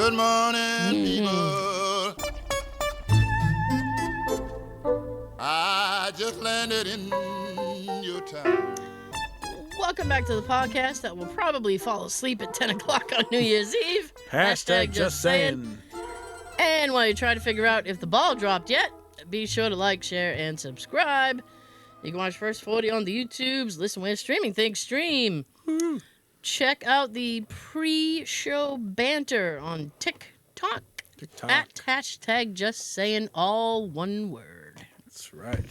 Good morning, people. I just landed in your town. Welcome back to the podcast that will probably fall asleep at 10 o'clock on New Year's Eve. Hashtag just saying. And while you try to figure out if the ball dropped yet, be sure to like, share, and subscribe. You can watch First 40 on the YouTubes, listen where streaming things stream. Woo. Check out the pre-show banter on TikTok. At hashtag just saying, all one word. That's right.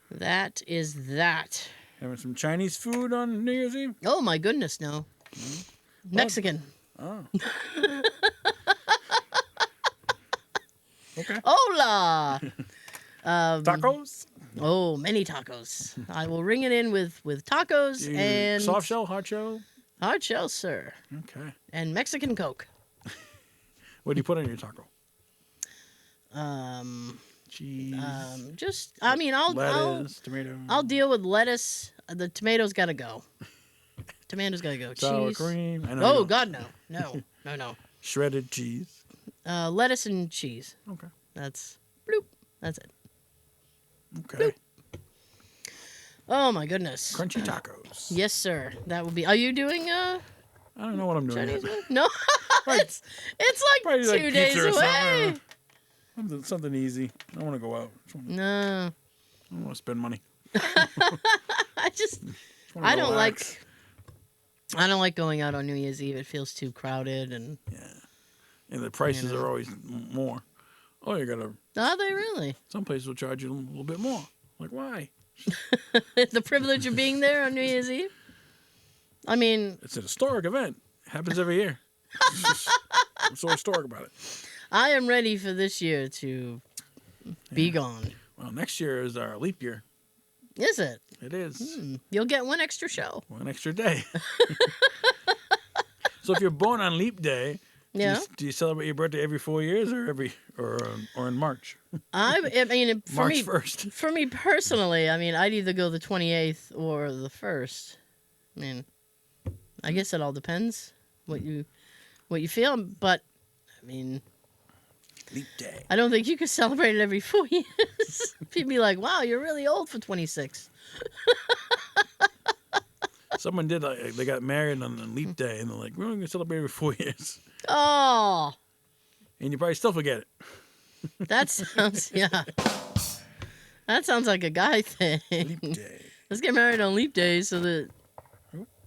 That is that. Having some Chinese food on New Year's Eve? Oh my goodness, no. Mexican. Oh. Okay. Hola! Tacos? Oh, many tacos. I will ring it in with tacos and... Soft shell, hard shell? Hard shell, sir. Okay. And Mexican Coke. What do you put on your taco? Cheese. Lettuce, tomato. I'll deal with lettuce. The tomatoes gotta go. Tomatoes gotta go. Sour Cheese. cream. Oh God, no. Shredded cheese. Lettuce and cheese. Okay. That's bloop. That's it. Okay. Bloop. Oh my goodness. Crunchy tacos. Yes, sir. That will be. Are you doing I don't know what I'm doing. Chinese yet. one? No. it's like 2 days pizza or away. Something easy. I don't want to go out. No. I don't want to spend money. I don't like going out on New Year's Eve. It feels too crowded and and the prices are always more. Oh, you gotta. Are they really? Some places will charge you a little bit more. Like why? The privilege of being there on New Year's Eve. I mean, it's an historic event. It happens every year. What's so historic about it? I am ready for this year to be gone. Well, next year is our leap year. Is it? It is. You'll get one extra show. One extra day. So if you're born on leap day, do you celebrate your birthday every 4 years or in March? I mean, March 1st. For me personally, I mean, I'd either go the 28th or the 1st. I mean, I guess it all depends what you feel, but I mean, leap day. I don't think you could celebrate it every 4 years. People be like, "Wow, you're really old for 26." Someone did they got married on leap day, and they're like, "We're only gonna celebrate every 4 years." Oh. And you probably still forget it. That sounds like a guy thing. Leap day. Let's get married on leap day so that...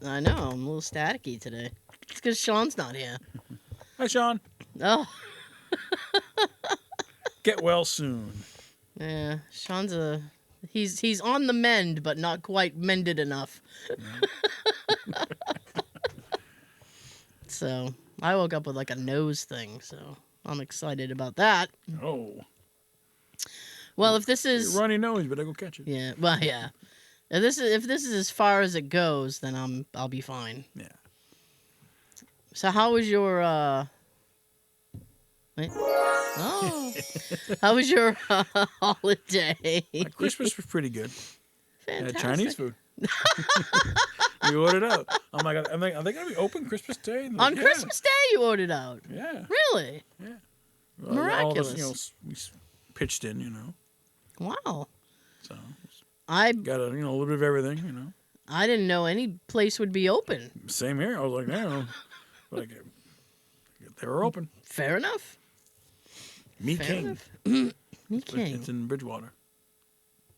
I know, I'm a little staticky today. It's because Sean's not here. Hi, Sean. Oh. Get well soon. Yeah, Sean's he's on the mend, but not quite mended enough. So, I woke up with like a nose thing, so I'm excited about that. Oh. Well, if this is runny nose, but I go catch it. Yeah, well, yeah. If this is as far as it goes, then I'll be fine. Yeah. So how was your wait? Oh. How was your holiday? My Christmas was pretty good. Fantastic. Had Chinese food. We ordered out. I'm like, are they gonna be open Christmas Day? Like, On Christmas Day, you ordered out. Yeah. Really? Yeah. Well, Miraculous. All of us, we pitched in, Wow. So I got a little bit of everything, I didn't know any place would be open. Same here. I was like, no, but they were open. Fair enough. Meat King. Meat King. It's in Bridgewater.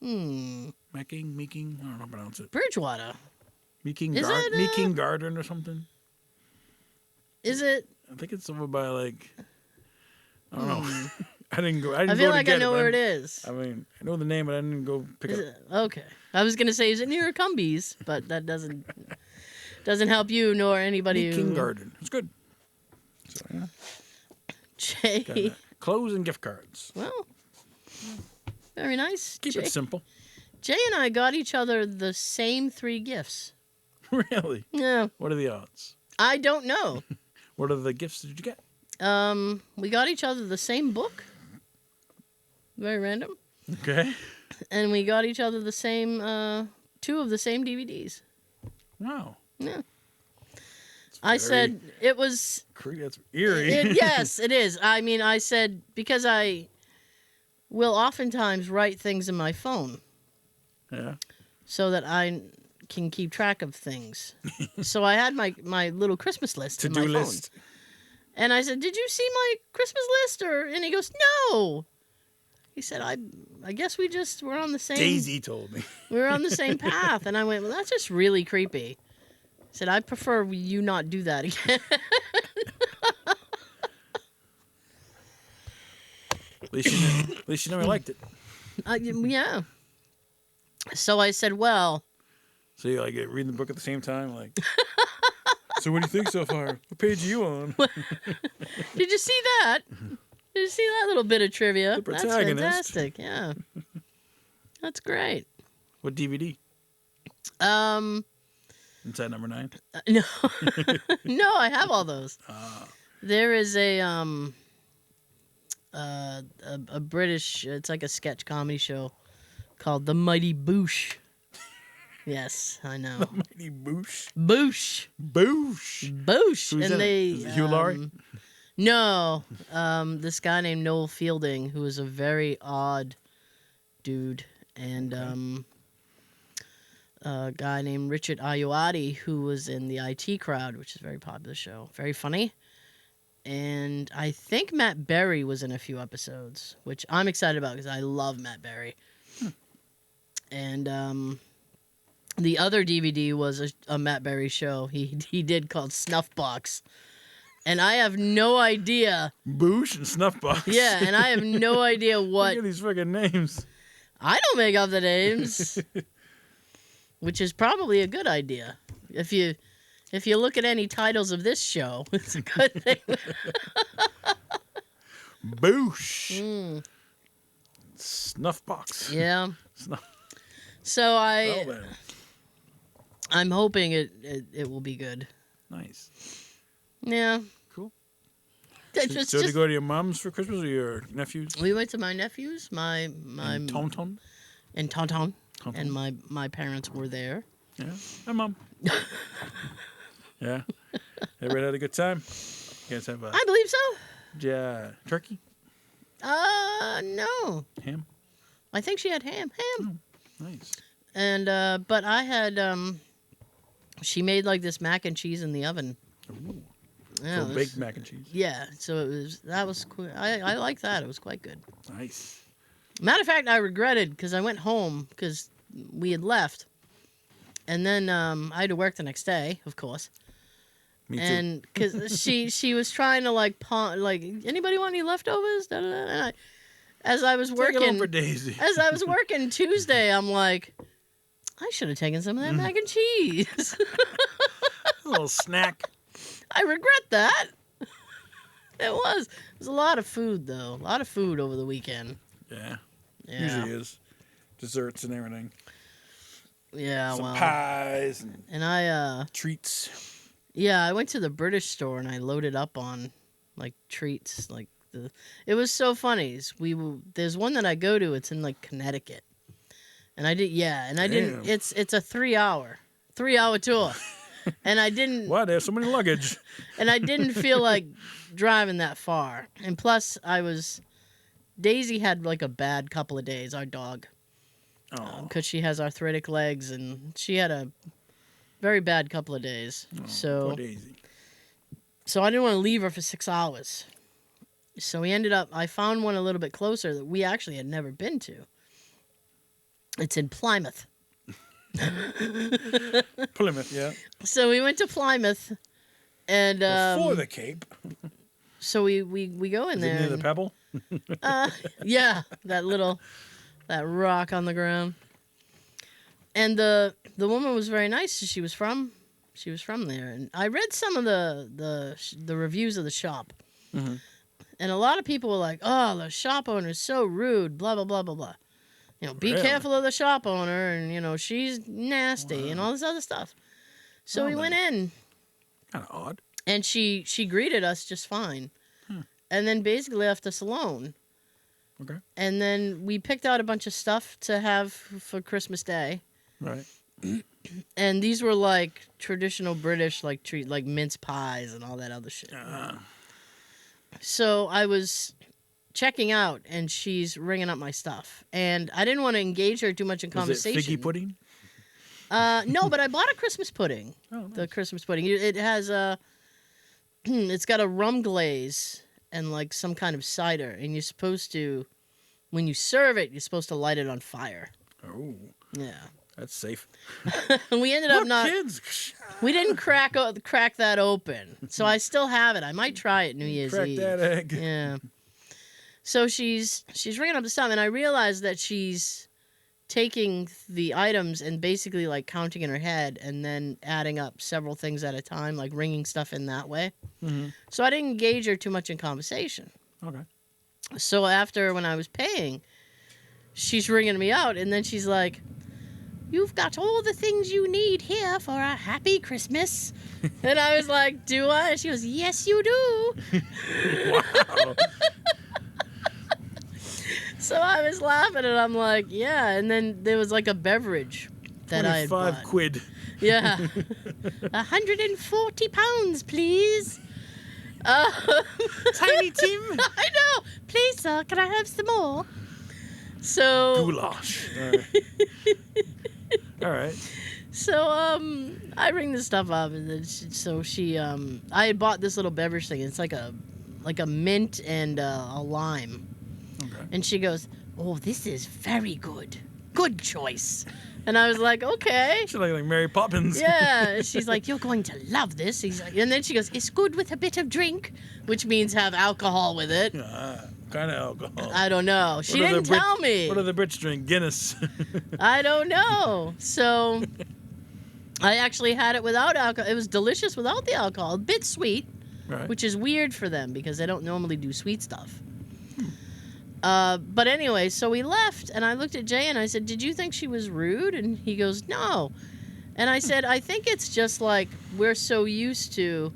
Meeking. I don't know how to pronounce it. Bridgewater. Meeking Garden or something. Is it? I think it's over by I don't know. I didn't go. I feel like I know where it is. I mean, I know the name, but I didn't go pick it up. Okay. I was gonna say, is it near Cumbies? But that doesn't help you nor anybody. Meeking Garden. It's good. So yeah. Jay. Clothes and gift cards. Well, very nice. Keep it simple. Jay and I got each other the same 3 gifts. Really? Yeah. What are the odds? I don't know. What are the gifts did you get? We got each other the same book. Very random. Okay. And we got each other the same 2 of the same DVDs. Wow. Yeah. I said it was. That's eerie. Yes, it is. I mean, I said because I will oftentimes write things in my phone. Yeah. So that I can keep track of things. So I had my little Christmas list in my phone. list. And I said, "Did you see my Christmas list?" And he goes, "No." He said, I guess we're on the same... Daisy told me. We were on the same path. And I went, well, that's just really creepy. I said, I prefer you not do that again. At least you never liked it. Yeah. So I said, well... So you like reading the book at the same time? Like, so what do you think so far? What page are you on? Did you see that? Did you see that little bit of trivia? The That's protagonist. fantastic. Yeah. That's great. What DVD? Inside number 9? No. No, I have all those. There is a British, it's like a sketch comedy show called The Mighty Boosh. Yes, I know. The Mighty Boosh. Boosh. Boosh. Boosh. Who's and in they it? Is it Hugh Laurie? No, this guy named Noel Fielding, who is a very odd dude, and a guy named Richard Ayoade, who was in the IT Crowd, which is a very popular show, very funny. And I think Matt Berry was in a few episodes, which I'm excited about because I love Matt Berry. And the other DVD was a Matt Berry show he did called Snuffbox. And I have no idea. Boosh and Snuffbox. Yeah, and I have no idea what. Look at these fucking names. I don't make up the names, which is probably a good idea. If you look at any titles of this show, it's a good thing. Boosh. Snuffbox. Yeah. Snuff. So Well, then. I'm hoping it will be good. Nice. Yeah. Cool. It's So to go to your mom's for Christmas or your nephews? We went to my nephews, my And Tonton? and Tonton, Tonton. and my parents were there. Yeah. Hi, Mom. Yeah. Everybody had a good time? You guys have I believe so. Turkey? No. Ham? I think she had ham. Nice. And but I had she made like this mac and cheese in the oven. Ooh. Yeah, So it was- baked mac and cheese. Yeah, so that was cool. I like that. It was quite good. Nice. Matter of fact, I regretted because I went home because we had left, and then I had to work the next day, of course. Me too. And because she was trying to like anybody want any leftovers? Da, da, da. And as I was Take it home working for Daisy. as I was working Tuesday, I'm like, I should have taken some of that mac and cheese. A little snack. I regret that. It was a lot of food though. A lot of food over the weekend. Yeah. Yeah. Usually is. Desserts and everything. Yeah, Some well. pies and And I treats. yeah, I went to the British store and I loaded up on like treats, like it was so funny. There's one that I go to, it's in like Connecticut. And I didn't it's a 3-hour tour. And I didn't Why they have so many luggage? and I didn't feel like driving that far. And plus Daisy had like a bad couple of days, our dog. Oh. Because she has arthritic legs, and she had a very bad couple of days. Poor Daisy. So I didn't want to leave her for 6 hours. So I found one a little bit closer that we actually had never been to. It's in Plymouth. Plymouth, yeah. So we went to Plymouth, and Before the Cape. so we go in Is there. it near the and- Pebble? Yeah, that rock on the ground. And the woman was very nice. She was from there, and I read some of the reviews of the shop, Mhm. and a lot of people were like, "Oh, the shop owner is so rude." Blah blah blah blah blah. Be Really? careful of the shop owner, and she's nasty and all this other stuff. So we went in, Kind of odd. and she greeted us just fine, and then basically left us alone. Okay. And then we picked out a bunch of stuff to have for Christmas Day. Right. And these were like traditional British like treat like mince pies and all that other shit. So I was checking out, and she's ringing up my stuff, and I didn't want to engage her too much in conversation. Was it figgy pudding? No, but I bought a Christmas pudding. Oh, nice. The Christmas pudding. It has a. It's got a rum glaze and like some kind of cider, and you're supposed to, when you serve it, you're supposed to light it on fire. Oh, Yeah. that's safe. We ended up Look, not. kids. We didn't crack that open, so I still have it. I might try it New Year's Crack Eve. that egg. Yeah. So she's ringing up the stuff, and I realized that she's taking the items and basically like counting in her head, and then adding up several things at a time, like ringing stuff in that way. Mm-hmm. So I didn't engage her too much in conversation. Okay. So after, when I was paying, she's ringing me out, and then she's like, "You've got all the things you need here for a happy Christmas." And I was like, "Do I?" And she goes, "Yes, you do." Wow. So I was laughing, and I'm like, "Yeah." And then there was like a beverage that I had 25 bought. quid. Yeah. 140 pounds, please. Tiny Tim. I know. Please, sir, can I have some more? So. Goulash. All right. So, I ring this stuff up, and then I had bought this little beverage thing. It's like a mint and a lime. Okay. And she goes, "Oh, this is very good. Good choice." And I was like, "Okay." She's like Mary Poppins. Yeah. She's like, "You're going to love this." And then she goes, "It's good with a bit of drink," which means have alcohol with it. Kind of alcohol. I don't know. She didn't tell me. What do the Brits drink? Guinness. I don't know. So I actually had it without alcohol. It was delicious without the alcohol. A bit sweet, Right. which is weird for them because they don't normally do sweet stuff. But anyway, so we left, and I looked at Jay and I said, "Did you think she was rude?" And he goes, "No." And I said, "I think it's just like we're so used to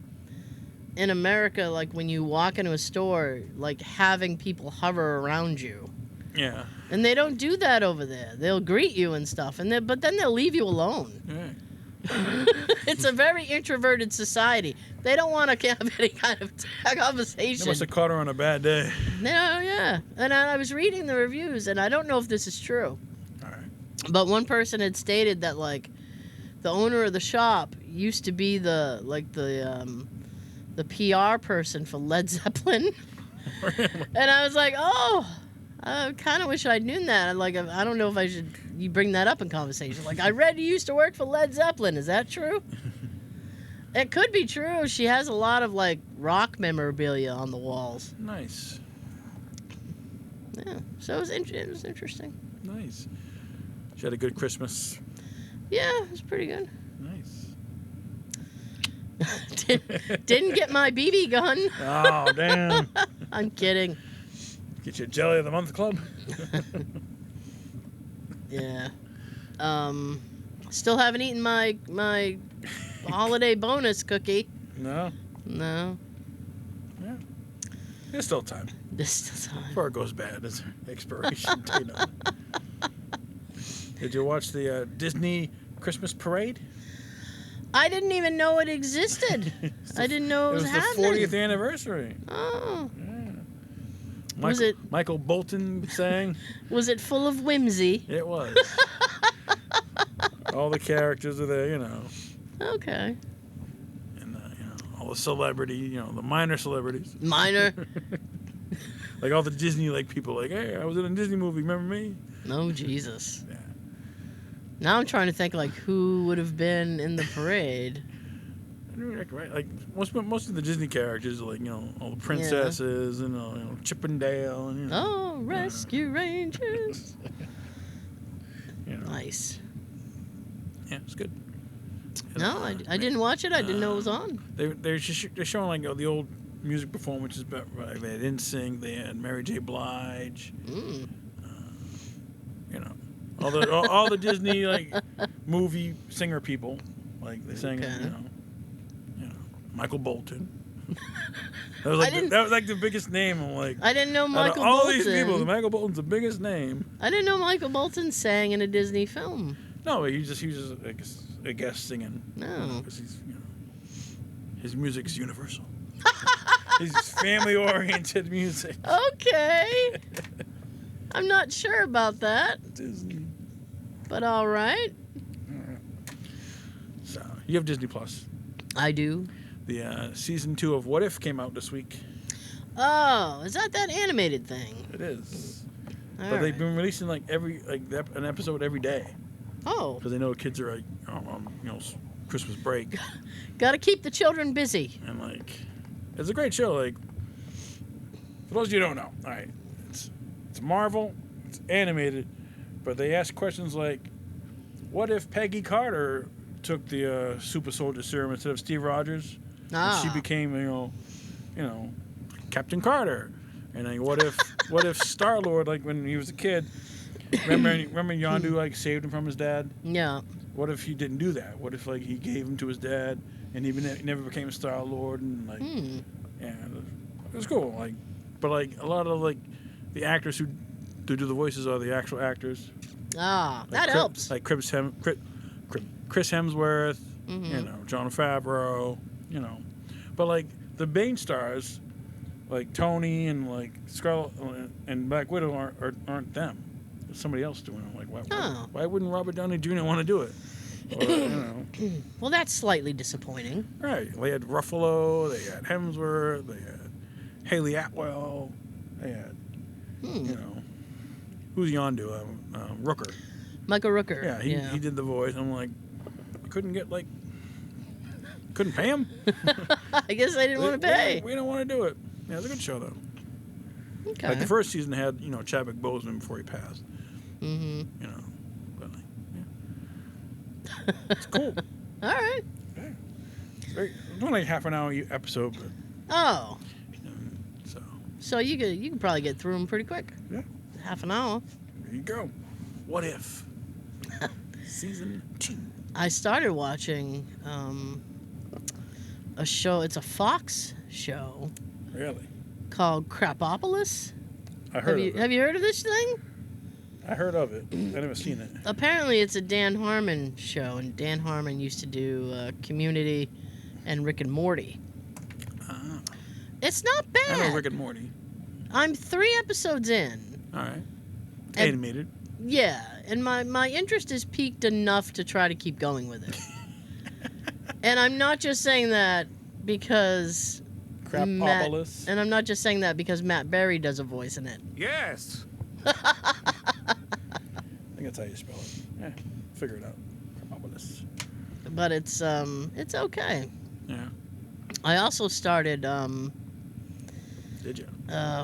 in America, like when you walk into a store, like having people hover around you. Yeah. And they don't do that over there. They'll greet you and stuff, but then they'll leave you alone. Right. It's a very introverted society. They don't want to have any kind of conversation. They must have caught her on a bad day. No, yeah. And I was reading the reviews, and I don't know if this is true. All right. But one person had stated that like the owner of the shop used to be the PR person for Led Zeppelin. And I was like, "Oh, I kind of wish I'd known that." Like, I don't know if you bring that up in conversation. Like, I read you used to work for Led Zeppelin. Is that true? It could be true. She has a lot of like rock memorabilia on the walls. Nice. Yeah, so it was interesting. Nice. She had a good Christmas. Yeah, it was pretty good. Nice. Didn't get my BB gun. Oh, damn. I'm kidding. Get your Jelly of the Month club. Yeah. Still haven't eaten my holiday bonus cookie. No. No. Yeah. There's still time. There's still time. Before it goes bad, it's expiration date on it. Did you watch the Disney Christmas parade? I didn't even know it existed. I didn't know it was happening. The 40th anniversary. Oh. Yeah. Michael Bolton sang? Was it full of whimsy? It was. All the characters are there, you know. Okay. And, all the celebrity, the minor celebrities. Minor. Like all the Disney people, like, "Hey, I was in a Disney movie, remember me?" Oh, Jesus. Yeah. Now I'm trying to think, who would have been in the parade. Right, like most of the Disney characters, all the princesses and Chippendale and Oh, Rescue Rangers. Nice. Nice. Yeah, it's good. No, I didn't watch it. I didn't know it was on. They're showing the old music performances, but they had NSYNC, they had Mary J. Blige, all the Disney movie singer people, they sang it, Michael Bolton. That was the biggest name. I didn't know Michael all Bolton. These people, Michael Bolton's the biggest name. I didn't know Michael Bolton sang in a Disney film. No, he was just I guess singing. No. Because he's his music's universal. He's family-oriented music. Okay. I'm not sure about that, Disney. but all right. So you have Disney Plus. I do. The season 2 of What If came out this week. Oh, is that animated thing? It is. All But they've right. been releasing like an episode every day Oh, because they know kids are like Christmas break got to keep the children busy. and like it's a great show. Like for those of you who don't know, all right, it's Marvel, it's animated, but they ask questions like, what if Peggy Carter took the super soldier serum instead of Steve Rogers? Ah. And she became Captain Carter. And like, what if Star Lord, like when he was a kid, remember Yondu like saved him from his dad? Yeah. What if he didn't do that? What if like he gave him to his dad and he never became Star Lord and like yeah, it was cool. Like, but like a lot of like the actors who do the voices are the actual actors. Ah, Like that helps. Like Chris Hemsworth, Jon Favreau, but like the main stars, like Tony and like Scarlet and Black Widow aren't them. It's somebody else doing it. Like why wouldn't Robert Downey Jr. want to do it? Or, Well, that's slightly disappointing. right? They had Ruffalo, they had Hemsworth, they had Haley Atwell, they had who's Yondu? Rooker. Michael Rooker. Yeah, he did the voice. I'm like, couldn't pay him. I guess they didn't want to pay. We don't want to do it. Yeah, it's a good show though. Okay. Like the first season had Chadwick Boseman before he passed. Mm-hmm. But like, yeah, it's cool. All right. Yeah. It's only like half an hour episode, but Oh, so so you could probably get through them pretty quick. yeah, Half an hour. there you go. What if season 2? I started watching a show. It's a Fox show Really? called Crapopolis. I heard of it. Have you heard of this thing? I heard of it. I never seen it. Apparently, it's a Dan Harmon show, and Dan Harmon used to do Community and Rick and Morty. Ah. It's not bad. I know Rick and Morty. I'm 3 episodes in. All right. It's And- animated. Yeah, and my interest is piqued enough to try to keep going with it. And I'm not just saying that because Crapopolis. and I'm not just saying that because Matt Berry does a voice in it. Yes. I think that's how you spell it. Yeah, figure it out. Crapopolis. But it's okay. Yeah. I also started Did you?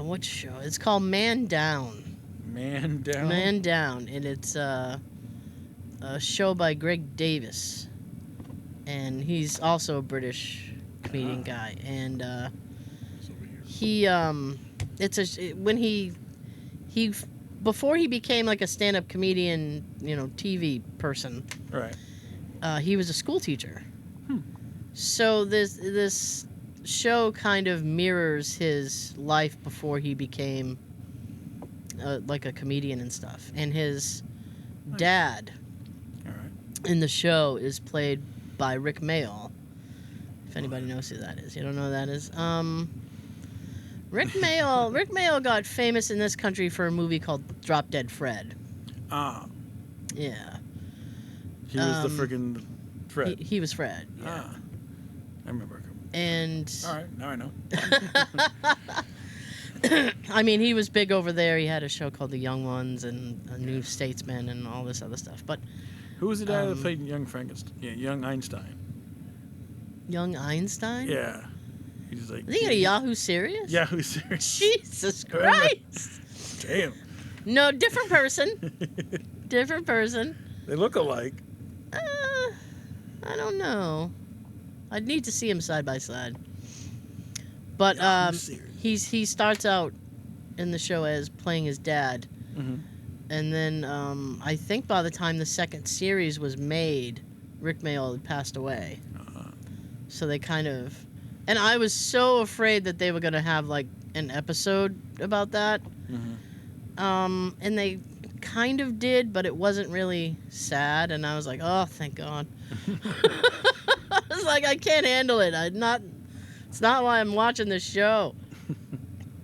what show? It's called Man Down. Man Down. Man Down, and it's a show by Greg Davis, and he's also a British comedian guy, and It's over here. when he before he became like a stand-up comedian, TV person, Right. he was a school teacher. Hmm. So this show kind of mirrors his life before he became like a comedian and stuff. And his dad All right. in the show is played by Rick Mayall. If anybody knows who that is, you don't know who that is. Rick Mayall got famous in this country for a movie called Drop Dead Fred. Ah, Yeah. he was the friggin' Fred. He was Fred. Yeah. Ah, I remember. And All right, now I know. I mean, he was big over there. He had a show called The Young Ones and A New Statesman and all this other stuff. But Who was the guy that played young Frankenstein? Yeah, young Einstein. Young Einstein? Yeah, he's like. Is he at a Yahoo Serious? Yahoo Serious. Jesus I remember. Christ. Damn. No, different person. Different person. They look alike. I don't know. I'd need to see him side by side. But Yahoo Serious. he starts out in the show as playing his dad. Mm-hmm. And then I think by the time the second series was made, Rick Mayall had passed away. So they kind of... And I was so afraid that they were going to have, like, an episode about that. Mm-hmm. And they kind of did, but it wasn't really sad, and I was like, oh, thank God. I was like, I can't handle it. It's not why I'm watching this show.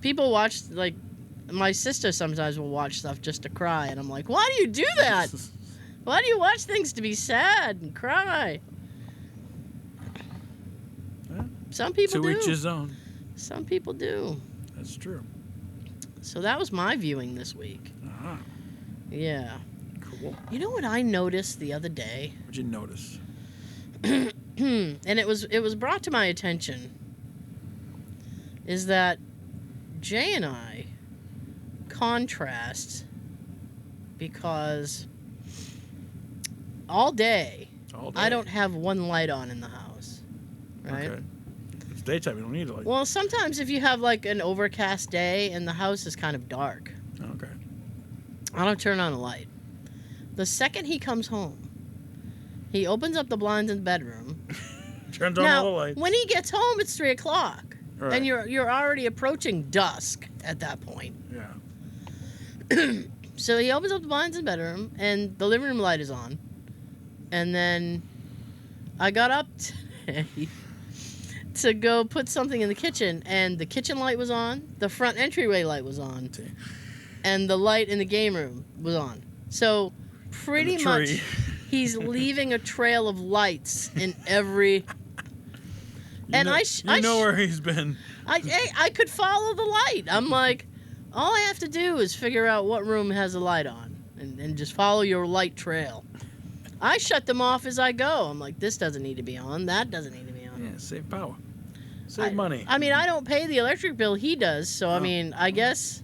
People watch, like, my sister sometimes will watch stuff just to cry, and I'm like, why do you do that? Why do you watch things to be sad and cry? Some people do. To each his own. Some people do. That's true. So that was my viewing this week. Uh-huh. Yeah. Cool. You know what I noticed the other day? What'd you notice? And it was brought to my attention, is that Jay and I contrast because all day I don't have one light on in the house, right? Okay. It's daytime. You don't need a light. Well, sometimes if you have like an overcast day and the house is kind of dark, Okay. I don't turn on a light. The second he comes home, he opens up the blinds in the bedroom. Turns on Now, all the lights. when he gets home, it's 3 o'clock. Right. And you're already approaching dusk at that point. Yeah. So he opens up the blinds in the bedroom, and the living room light is on. And then I got up today to go put something in the kitchen, and the kitchen light was on, the front entryway light was on, and the light in the game room was on. So pretty much he's leaving a trail of lights in every... You know where he's been. I could follow the light. I'm like, all I have to do is figure out what room has a light on and just follow your light trail. I shut them off as I go. I'm like, this doesn't need to be on. That doesn't need to be on. Yeah, save power. Save money. I mean, I don't pay the electric bill. He does. So, I mean, I guess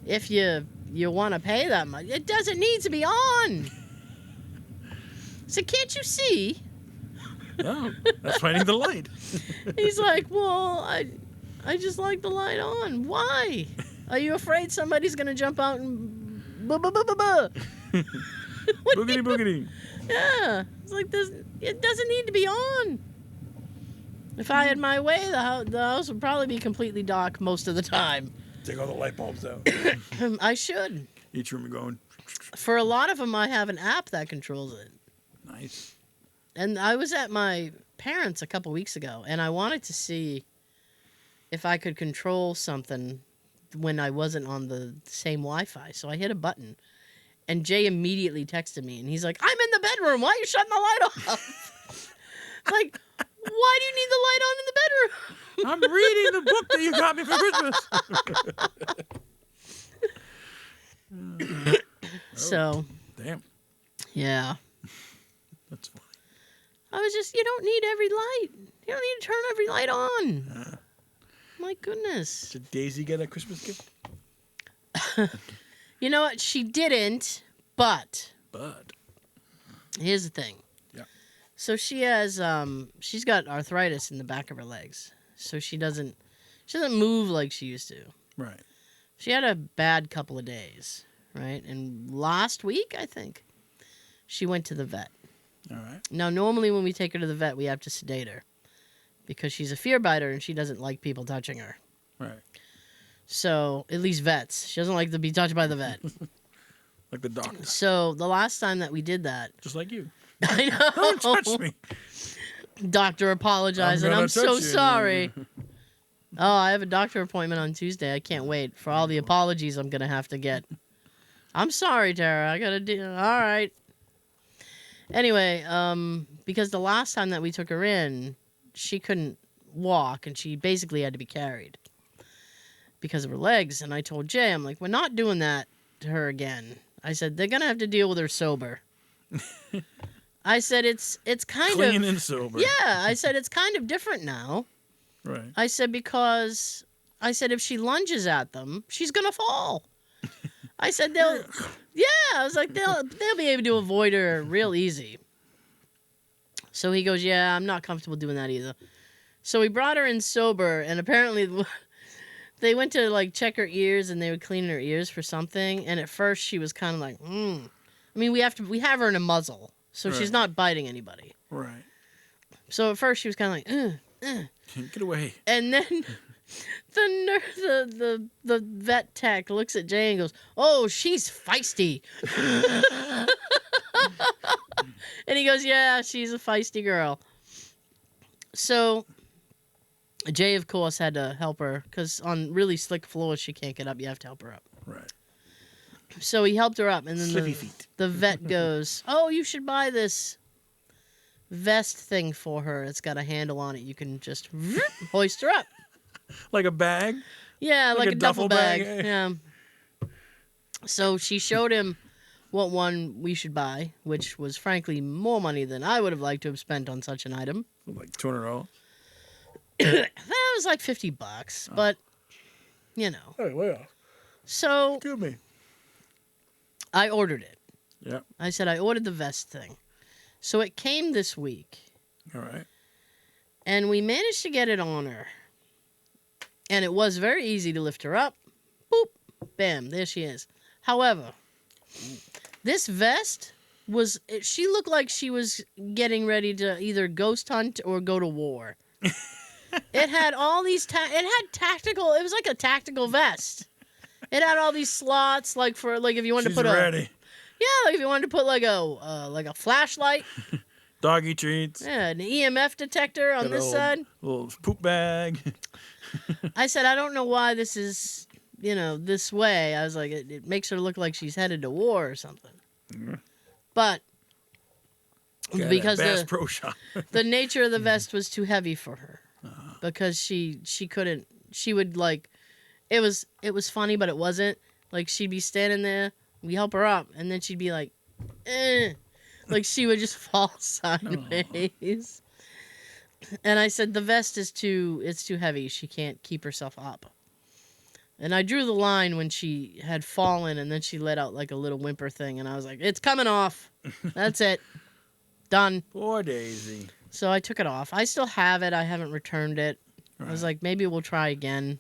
if you want to pay that much, it doesn't need to be on. So can't you see? No, that's finding the light. He's like, well, I just like the light on. Why? Are you afraid somebody's going to jump out and... Boogity boogity. Yeah. It's like this. It doesn't need to be on. If I had my way, the house would probably be completely dark most of the time. Take all the light bulbs out. I should. Each room going. For a lot of them, I have an app that controls it. Nice. And I was at my parents' a couple weeks ago, and I wanted to see if I could control something when I wasn't on the same Wi-Fi. So I hit a button, and Jay immediately texted me, and he's like, I'm in the bedroom. Why are you shutting the light off? Like, why do you need the light on in the bedroom? I'm reading the book that you got me for Christmas. So, Damn. yeah. That's funny. I was just, you don't need every light. You don't need to turn every light on. My goodness. Did Daisy get a Christmas gift? You know what? She didn't, but here's the thing. Yeah. So she has, she's got arthritis in the back of her legs. So she doesn't move like she used to. Right. She had a bad couple of days, right? And last week, I think, she went to the vet. All right. Now, normally when we take her to the vet, we have to sedate her because she's a fear biter and she doesn't like people touching her. Right. So, at least vets. She doesn't like to be touched by the vet. Like the doctor. So, the last time that we did that... Just like you. I know. Don't touch me. Doctor apologizing. I'm so sorry. Oh, I have a doctor appointment on Tuesday. I can't wait for all the apologies I'm going to have to get. I'm sorry, Tara. I got to do... All right. Anyway, because the last time that we took her in, she couldn't walk, and she basically had to be carried because of her legs. And I told Jay, I'm like, we're not doing that to her again. I said, they're going to have to deal with her sober. I said, it's kind of... Clean and sober. Yeah, I said, it's kind of different now. Right. I said, because... I said, if she lunges at them, she's going to fall. I said, they'll... Yeah, I was like, they'll be able to avoid her real easy. So he goes, yeah, I'm not comfortable doing that either. So we brought her in sober, and apparently they went to, like, check her ears, and they were cleaning her ears for something, and at first she was kind of like, I mean, we have her in a muzzle, so she's not biting anybody. Right. So at first she was kind of like, Get away. And then The vet tech looks at Jay and goes, "Oh, she's feisty." And he goes, "Yeah, she's a feisty girl." So Jay, of course, had to help her because on really slick floors she can't get up. You have to help her up. Right. So he helped her up, and then Slippy feet. the vet goes, "Oh, you should buy this vest thing for her. It's got a handle on it. You can just hoist her up." Like a bag? Yeah, like a duffel bag. eh? Yeah. So she showed him what one we should buy, which was frankly more money than I would have liked to have spent on such an item. Like $200. That was like $50, but you know. Hey, well. So Excuse me. I ordered it. Yeah. I said I ordered the vest thing. So it came this week, All right. and we managed to get it on her. And it was very easy to lift her up. Boop. Bam. There she is. However, this vest she looked like she was getting ready to either ghost hunt or go to war. It had all these, it was like a tactical vest. It had all these slots, like if you wanted She's to put ready. like if you wanted to put like a flashlight. Doggy treats. Yeah, an EMF detector on Got a this side. Little poop bag. I said, I don't know why this is, this way. I was like, it makes her look like she's headed to war or something. Mhm. But because Bass Pro Shop. the nature of the vest was too heavy for her, because she couldn't. She would like, it was funny, but it wasn't. Like she'd be standing there, we help her up, and then she'd be like, like she would just fall sideways. And I said, the vest is too heavy. She can't keep herself up. And I drew the line when she had fallen, and then she let out like a little whimper thing, and I was like, it's coming off. That's it. Done. Poor Daisy. So I took it off. I still have it. I haven't returned it. Right. I was like, maybe we'll try again.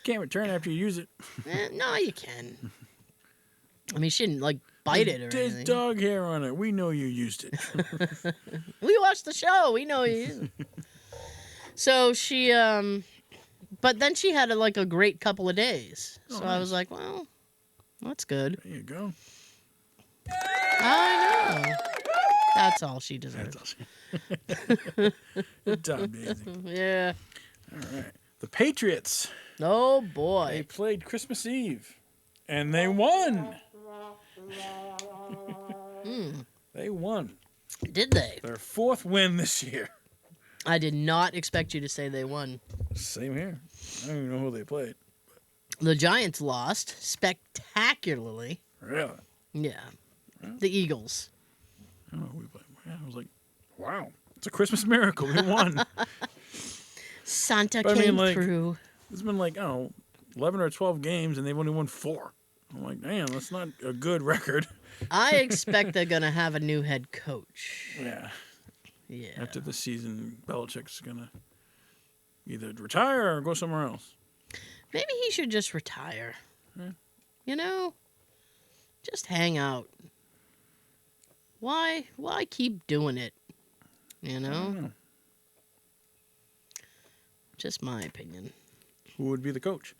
Can't return after you use it. No, you can. I mean, she didn't like bite it or There's anything. dog hair on it. We know you used it. We watched the show. We know you. So she, but then she had like a great couple of days. So I was like, well, that's good. There you go. I know. That's all she deserves. That's awesome. Good job, Daisy. Yeah. All right. The Patriots. Oh They boy. played Christmas Eve, and they won. They won. Did they? Their fourth win this year. I did not expect you to say they won. Same here. I don't even know who they played. The Giants lost spectacularly. Really? Yeah. The Eagles. I don't know who we played. Yeah, I was like, wow. It's a Christmas miracle. We won. Santa But I mean, came like, through. It's been like, I don't know, 11 or 12 games, and they've only won 4. I'm like, damn, that's not a good record. I expect they're going to have a new head coach. Yeah. Yeah. After the season, Belichick's going to either retire or go somewhere else. Maybe he should just retire. Yeah. Just hang out. Why keep doing it? I don't know. Just my opinion. Who would be the coach?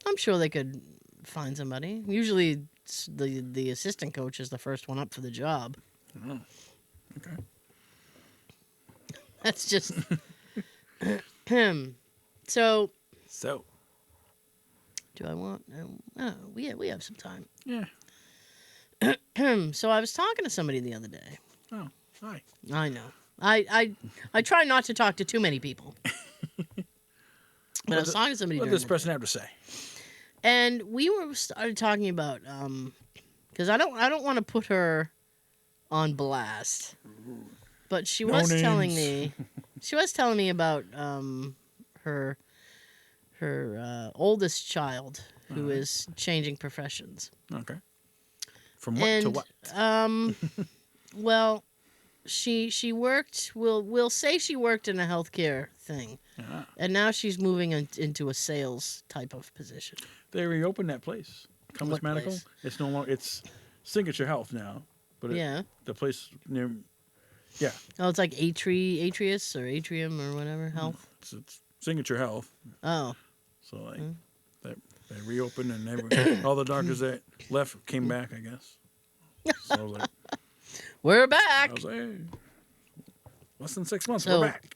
I'm sure they could find somebody. Usually the assistant coach is the first one up for the job. Oh, okay. That's just him. So, do I want? Oh, we have some time. Yeah. So I was talking to somebody the other day. Oh, hi. I know. I try not to talk to too many people. But I was talking to somebody. What during does this the person day. have to say? And we started talking about because I don't want to put her on blast, but she No was names. telling me about her oldest child who is changing professions. Okay. From what to what? Well, she worked. We'll say she worked in a healthcare thing, and now she's moving into a sales type of position. They reopened that place. Compass What Medical. place? It's no longer. It's Signature Health now. But Yeah. The place near. Yeah. Oh, it's like Atrius or Atrium or whatever health. It's Signature Health. Oh. So like they reopened and all the doctors that left came back, I guess. So I was like, We're back. I was like, hey, less than 6 months, So- we're back.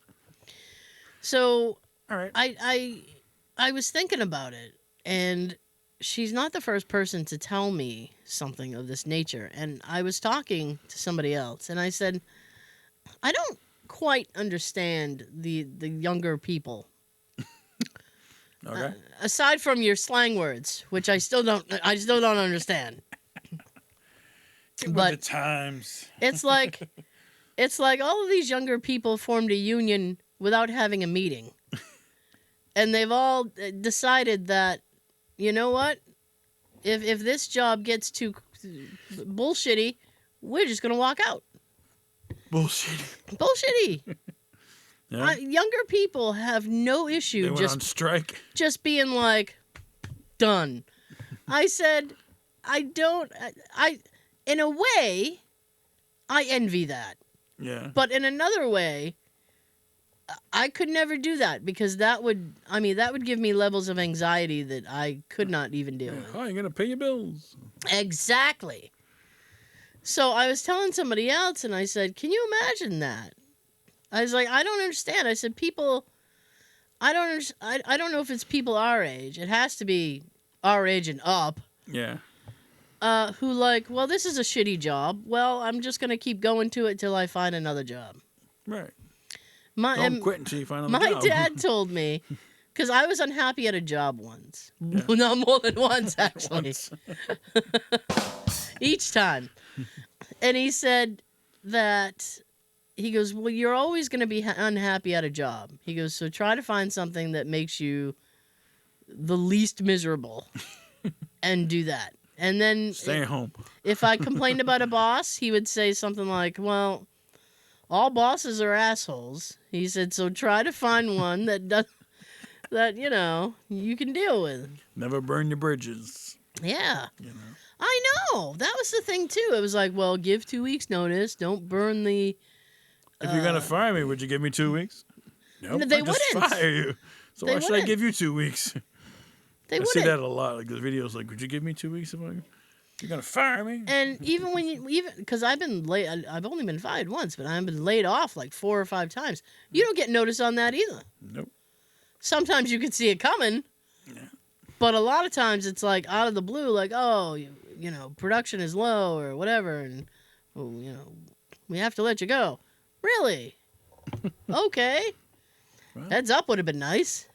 So All right. I was thinking about it, and she's not the first person to tell me something of this nature. And I was talking to somebody else, and I said, I don't quite understand the younger people. Okay. Aside from your slang words, which I still don't understand. Get with but- the times. It's like all of these younger people formed a union without having a meeting. And they've all decided that, you know what? If this job gets too bullshitty, we're just going to walk out. Bullshit. Bullshitty. Yeah. Younger people have no issue They went on strike. just being like, done. I said, in a way, I envy that. Yeah. But in another way, I could never do that because that would give me levels of anxiety that I could not even deal with. How are you going to pay your bills? Exactly. So I was telling somebody else, and I said, can you imagine that? I was like, I don't understand. I said, people, I don't know if it's people our age. It has to be our age and up. Yeah. Who like, well, this is a shitty job. Well, I'm just going to keep going to it till I find another job. Right. My, Don't and quit until you find another my job. dad told me, because I was unhappy at a job once. Not more than once, actually. Once. Each time. And he said that, he goes, well, you're always going to be unhappy at a job. He goes, so try to find something that makes you the least miserable and do that. And then Stay home. if I complained about a boss, he would say something like, well, all bosses are assholes. He said, so try to find one that does that, you can deal with. Never burn your bridges. Yeah. You know. I know. That was the thing too. It was like, well, give 2 weeks notice. Don't burn the If you're going to fire me, would you give me 2 weeks? Nope, No, they I'd just wouldn't. fire you. So They why should I wouldn't. give you 2 weeks? they I wouldn't. see that a lot. Like the videos, like, would you give me 2 weeks if you're gonna fire me? And even when because I've been late, I've only been fired once, but I've been laid off like 4 or 5 times. You don't get notice on that either. Nope. Sometimes you can see it coming, but a lot of times it's like out of the blue, like, oh, production is low or whatever, and we have to let you go. Really? Okay. Well. Heads up would have been nice.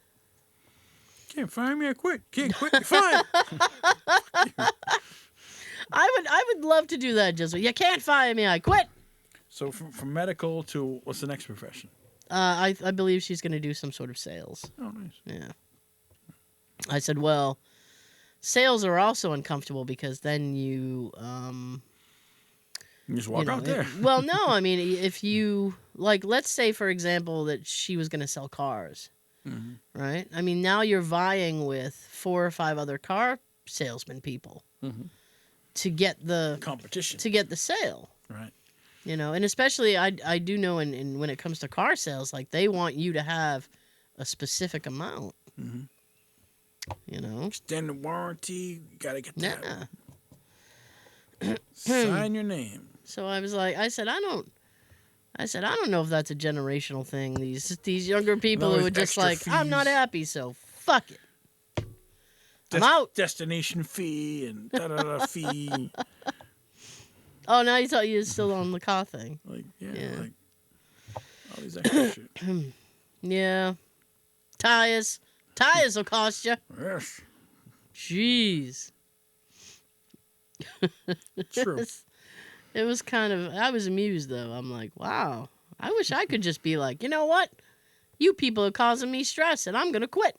Can't fire me. I quit. Can't quit. You're fired. I would love to do that. Just you can't fire me. I quit. So from medical to what's the next profession? I believe she's going to do some sort of sales. Oh, nice. Yeah. I said, well, sales are also uncomfortable because then you You just walk out there. well, no, I mean, if you like, let's say for example that she was going to sell cars, right? I mean, now you're vying with 4 or 5 other car salesman people to get the Competition. to get the sale. Right. And especially I do know in when it comes to car sales, like they want you to have a specific amount. Extended warranty. You gotta get that. Yeah. Sign your name. So I was like, I said I don't know if that's a generational thing. These younger people Those who are just extra like, I'm not fees. happy, so fuck it. I'm out. Destination fee and da-da-da fee. Oh, now you thought you were still on the car thing. Like, Yeah. like all these extra shit. Yeah. Tires will cost you. Yes. Jeez. True. It was kind of, I was amused though. I'm like, wow, I wish I could just be like, you know what? You people are causing me stress and I'm going to quit.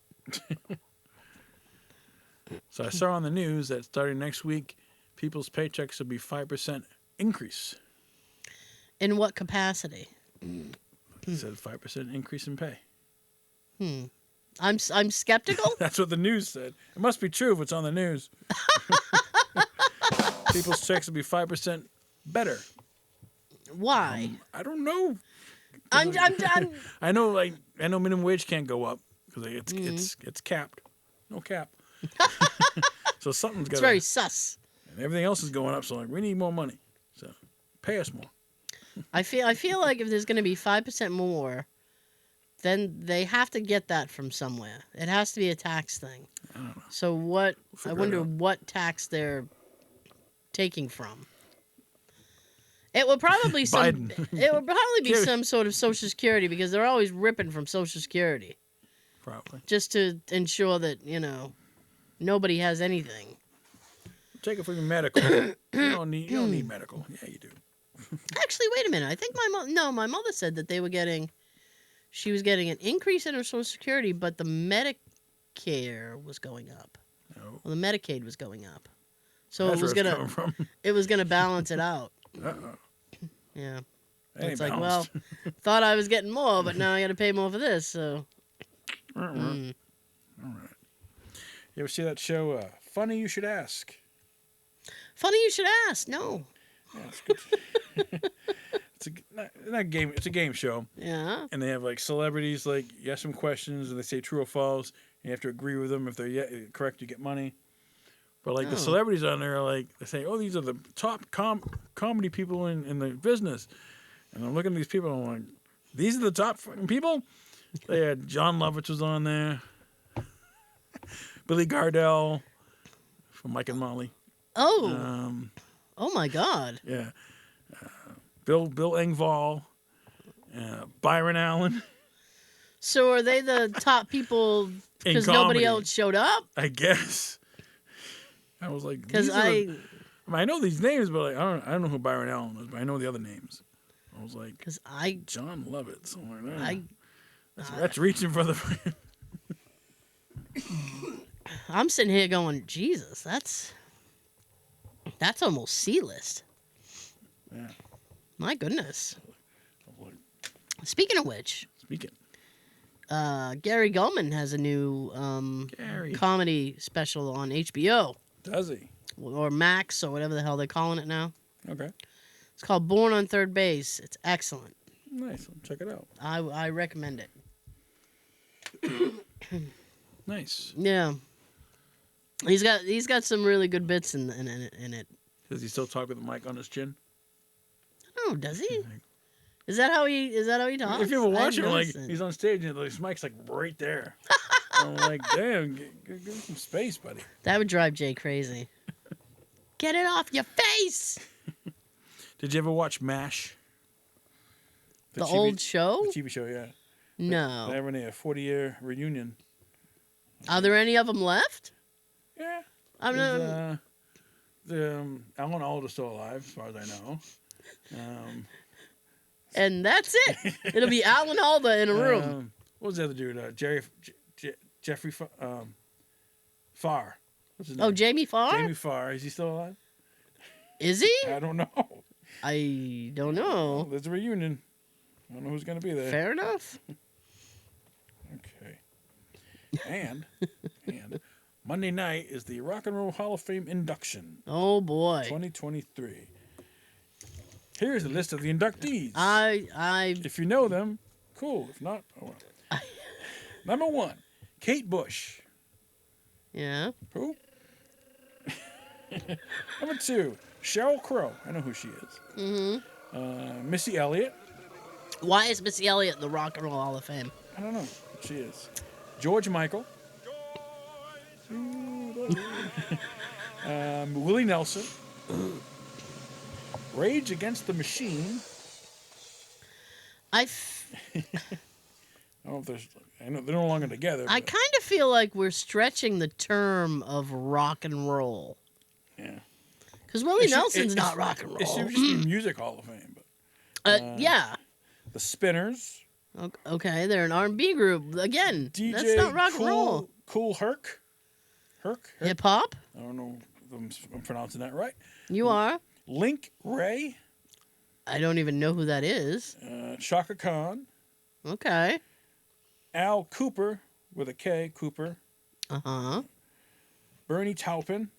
So I saw on the news that starting next week, people's paychecks will be 5% increase. In what capacity? It said 5% increase in pay. I'm skeptical. That's what the news said. It must be true if it's on the news. People's checks will be 5% better. Why? I don't know. I'm I know minimum wage can't go up. because it's capped, no cap. So something's got. It's very sus. And everything else is going up, so like we need more money. So pay us more. I feel like if there's going to be 5% more, then they have to get that from somewhere. It has to be a tax thing. I don't know. So what? I Figure it wonder out. what tax they're taking from. It would probably Biden. It would probably be Yeah. some sort of Social Security because they're always ripping from Social Security Probably. just to ensure that nobody has anything. Take it from your medical. You don't need medical. Yeah, you do. Actually, wait a minute. I think my mother said that she was getting an increase in her Social Security, but the Medicare was going up. No. Well, the Medicaid was going up. So That's it was where it's gonna coming from. it was gonna balance it out. Yeah. It's like, well, thought I was getting more, but now I got to pay more for this. So. All right. You ever see that show, Funny You Should Ask? Funny you should ask. No. Yeah, it's good. Not a game. It's a game show, Yeah. and they have like celebrities. Like you ask them questions, and they say true or false, and you have to agree with them. If they're correct, you get money. But like the celebrities on there, are like they say, "Oh, these are the top comedy people in the business," and I'm looking at these people, and I'm like, "These are the top fucking people." They had John Lovitz was on there, Billy Gardell from Mike and Molly. Oh. Oh my God. Yeah, Bill Engvall, Byron Allen. So are they the top people because nobody comedy. else showed up? I guess. I was like, Because these are the- I mean, I know these names, but like, I don't know who Byron Allen is, but I know the other names. I was like, John Lovitz. I'm like, that's reaching for the. I'm sitting here going, Jesus, that's almost C-list. Yeah. My goodness. I was like, Speaking of which, Gary Gulman has a new Gary. comedy special on HBO Does he? or Max or whatever the hell they're calling it now. Okay. It's called Born on Third Base. It's excellent. Nice. I'll check it out. I recommend it. Nice. Yeah. He's got some really good bits in it. Does he still talk with the mic on his chin? Oh, does he? Is that how he talks? If you ever I watch him, didn't like notice it. he's on stage and his mic's like right there. I'm like, damn, give him some space, buddy. That would drive Jay crazy. Get it off your face. Did you ever watch MASH? The old show? The TV show, yeah. No. They're having a 40-year reunion. Are there any of them left? Yeah. I'm There's, Alan Alda's still alive, as far as I know. And that's it. It'll be Alan Alda in a room. What was the other dude? Jeffrey Farr. What's his name? Oh, Jamie Farr? Jamie Farr. Is he still alive? Is he? I don't know. I don't know. There's a reunion. I don't know who's going to be there. Fair enough. Okay. And Monday night is the Rock and Roll Hall of Fame induction. Oh boy. 2023. Here's a list of the inductees. I If you know them, cool. If not, oh well. Number 1, Kate Bush. Yeah. Who? Number 2, Sheryl Crow. I know who she is. Mm-hmm. Missy Elliott. Why is Missy Elliott in the Rock and Roll Hall of Fame? I don't know. She is. George Michael. Willie Nelson. Rage Against the Machine. I I don't know if there's. I know they're no longer together. kind But, of feel like we're stretching the term of rock and roll. yeah. Because Willie It should- Nelson's it- not rock and roll. It should just be Music Hall of Fame. But Yeah. the Spinners. Okay, they're an R&B group. Again, DJ that's not rock and roll. Cool Herc. Herc. Hip hop? I don't know if I'm pronouncing that right. You are? Link Ray. I don't even know who that is. Shaka Khan. Okay. Al Cooper with a K. Cooper. Uh-huh. Bernie Taupin.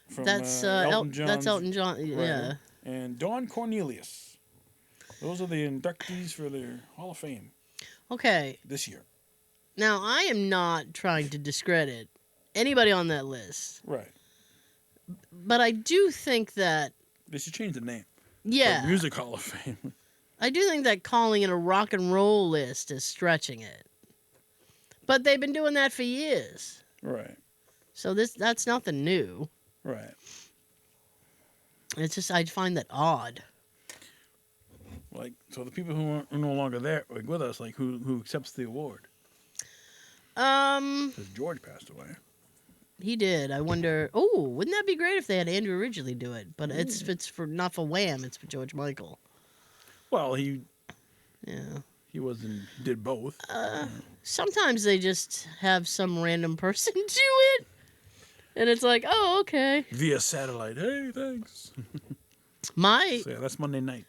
From That's Elton John's that's Elton John. writer. Yeah. And Don Cornelius. Those are the inductees for their Hall of Fame Okay. this year. Now, I am not trying to discredit anybody on that list, Right. but I do think that, They should change the name. yeah, The Music Hall of Fame. I do think that calling it a rock and roll list is stretching it. But they've been doing that for years. Right. So that's nothing new. Right. It's just I find that odd. Like, so the people who are no longer there, like with us, like who accepts the award? Because George passed away. He did. I wonder. Oh, wouldn't that be great if they had Andrew Ridgeley do it? But it's for not for Wham. It's for George Michael. Well, he Yeah. did both. Sometimes they just have some random person do it, and it's like, oh, okay. Via satellite. Hey, thanks. My So yeah, that's Monday night.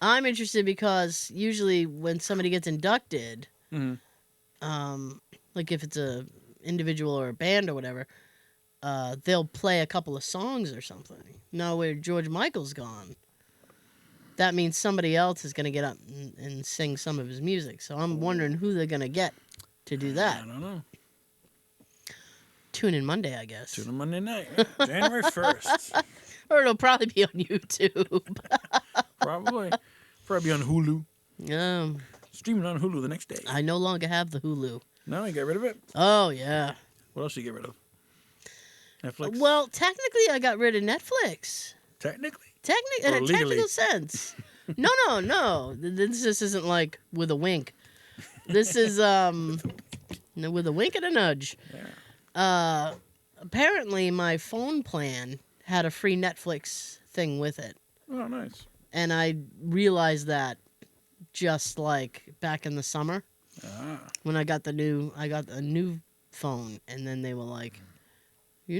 I'm interested because usually when somebody gets inducted, like if it's a individual or a band or whatever, they'll play a couple of songs or something. Now, where George Michael's gone, that means somebody else is going to get up and sing some of his music. So I'm wondering who they're going to get to do that. I don't know. Tune in Monday, I guess. Tune in Monday night, January 1st. Or it'll probably be on YouTube. Probably on Hulu. Streaming on Hulu the next day. I no longer have the Hulu. No, you get rid of it. Oh, yeah. What else you get rid of? Netflix. Well, technically, I got rid of Netflix. Technically. In Or a legally? technical sense. No. This isn't like with a wink. This is with a wink and a nudge. Yeah. Apparently, my phone plan had a free Netflix thing with it, Oh, nice. and I realized that just like back in the summer when I got a new phone, and then they were like, we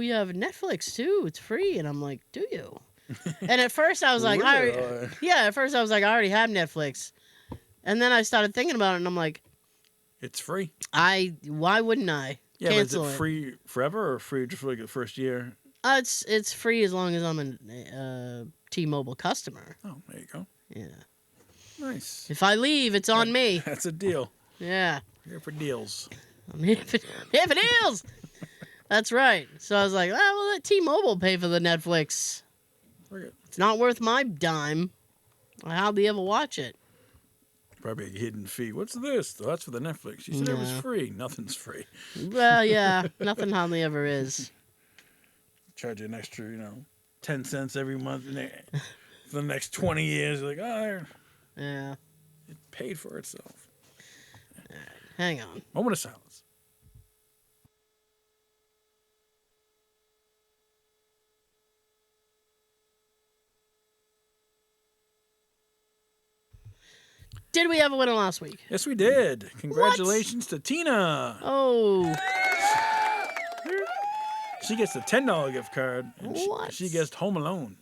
have Netflix too. It's free, and I'm like, do you? And at first I was like, I already have Netflix, and then I started thinking about it, and I'm like, it's free. Why wouldn't I? Yeah, Cancel but is it free forever or free just for like the first year? It's free as long as I'm a T-Mobile customer. Oh, there you go. Yeah. Nice. If I leave, it's on me. That's a deal. Yeah. Here for deals. I'm here for deals. That's right. So I was like, we'll let T-Mobile pay for the Netflix. It's not worth my dime. I hardly ever watch it. Probably a hidden fee. What's this? Oh, that's for the Netflix. You said it was free. Nothing's free. Well, yeah. Nothing hardly ever is. Charge you an extra, 10 cents every month for the next 20 years. Like, yeah. It paid for itself. All right, hang on. Moment of silence. Did we have a winner last week? Yes, we did. Congratulations to Tina. Oh. She gets a $10 gift card. And she guessed Home Alone.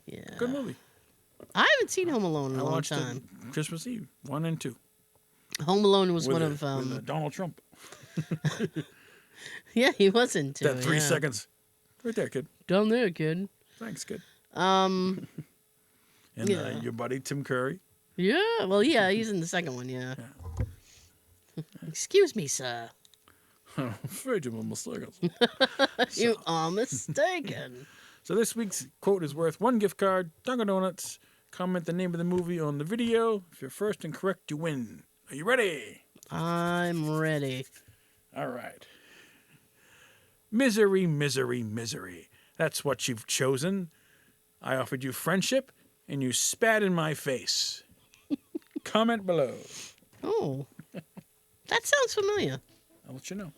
Yeah. Good movie. I haven't seen Home Alone in a long time. Christmas Eve, 1 and 2. Home Alone was with one of with Donald Trump. Yeah, he was into That 3 seconds. Right there, kid. Down there, kid. Thanks, kid. And your buddy Tim Curry. Yeah, well, yeah, he's in the second one, yeah. Excuse me, sir. I'm afraid you're mistaken. You are mistaken. So this week's quote is worth 1 gift card, Dunkin' Donuts. Comment the name of the movie on the video. If you're first and correct, you win. Are you ready? I'm ready. All right. Misery, misery, misery. That's what you've chosen. I offered you friendship, and you spat in my face. Comment below. Oh, that sounds familiar. I'll let you know.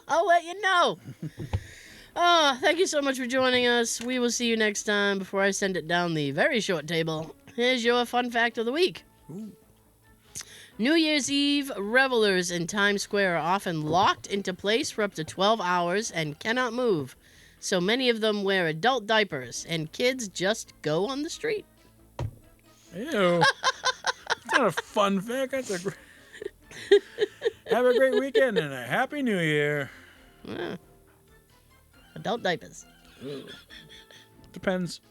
I'll let you know. Thank you so much for joining us. We will see you next time. Before I send it down the very short table, here's your fun fact of the week. Ooh. New Year's Eve revelers in Times Square are often locked into place for up to 12 hours and cannot move. So many of them wear adult diapers, and kids just go on the street. Ew. It's not a fun fact. That's a great... Have a great weekend and a Happy New Year. Yeah. Adult diapers. Depends.